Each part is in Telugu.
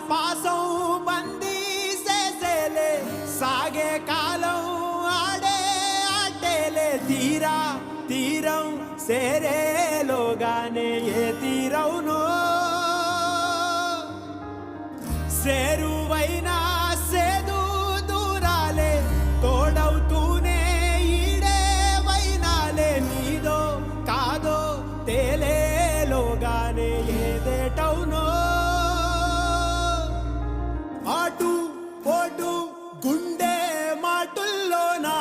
పాసం బందీ చేసేలే సాగే కాలం ఆడే ఆటేలే తీరం సేరేలోగానే ఏ తీరవునో సేరువైనా సేదు దూరాలే తోడవుతూనే ఈడే వైనాలే నీదో కాదో తేలేలోగానే ఏదేటవునో ఆటు పోటు గుండె మాటుల్లోనా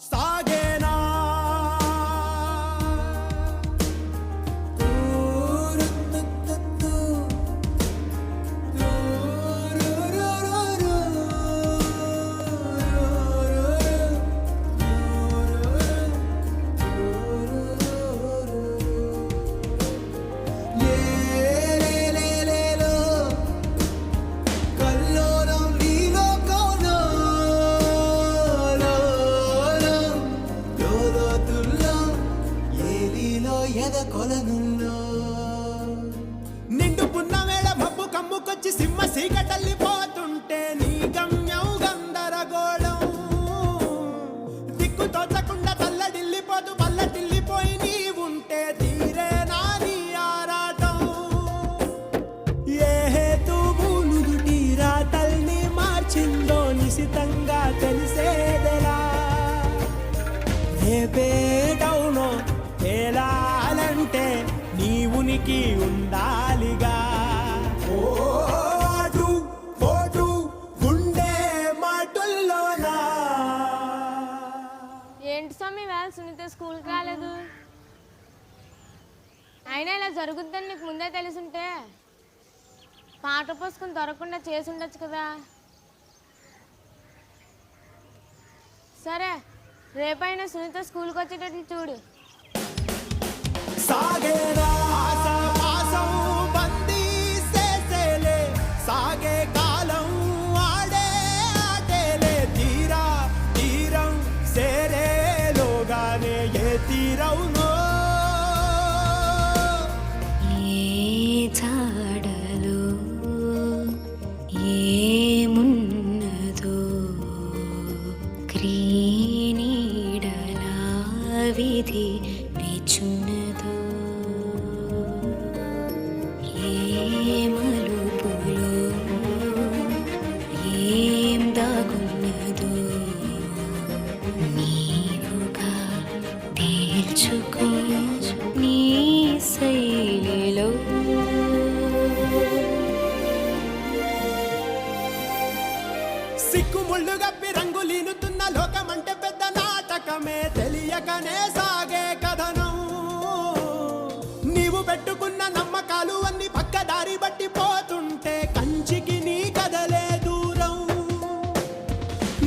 సాగేనా నిండు పున్నమేళ మబ్బు కమ్ముకొచ్చి సింహ సీకటల్లిపోతుంటే నీ గమ్యం గందరగోళం దిక్కు తోచకుండా తల్లడిల్లిపోతూ పల్లటిల్లిపోయి నీ ఉంటే తీరేనా నీ ఆరాటం ఏ హేతువులు తీరాతల్ని మార్చిందో నిశితంగా తెలిసేదెలా రేపేటవునో తేలాలంటే నీ ఉనికి ఉండాలిగా ఓటు పోటు గుండె మాటుల్లోనా. ఏంటి స్వామి వేళ సునీత స్కూల్కి రాలేదు? అయినా ఇలా జరుగుతుందని నీకు ముందే తెలుసుంటే పాట పోసుకుని దొరకకుండా చేసి ఉండొచ్చు కదా. సరే రేపైనా సునీత స్కూల్కి వచ్చేటట్లు చూడు. సాగేనా పాసం బందీ చేసేలే సాగే కాలం ఆడే ఆటేలే తీరం సేరేలోగానే ఏ తీరవునో ఏ జాడలో ఏమున్నదో క్రీనీడలా విధి నిచున్నదో ఏ మలుపులో ఏం దాగున్నదో నీవుగా తేల్చుకో నీ శైలిలో. సిక్కుముళ్ళు గప్పి రంగులీనుతున్న లోకమంటే పెద్ద నాటకమే తెలియకనే సాగే కథనం నీవు పెట్టుకున్న నమ్మకాలు అన్ని పక్కదారి బట్టి పోతుంటే కంచికి నీ కదలే దూరం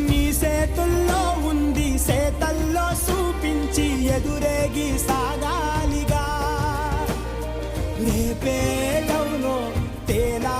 నీ చేతుల్లో ఉంది సేతల్లో చూపించి ఎదురేగి సాగాలిగా రేపేటవునో తేలా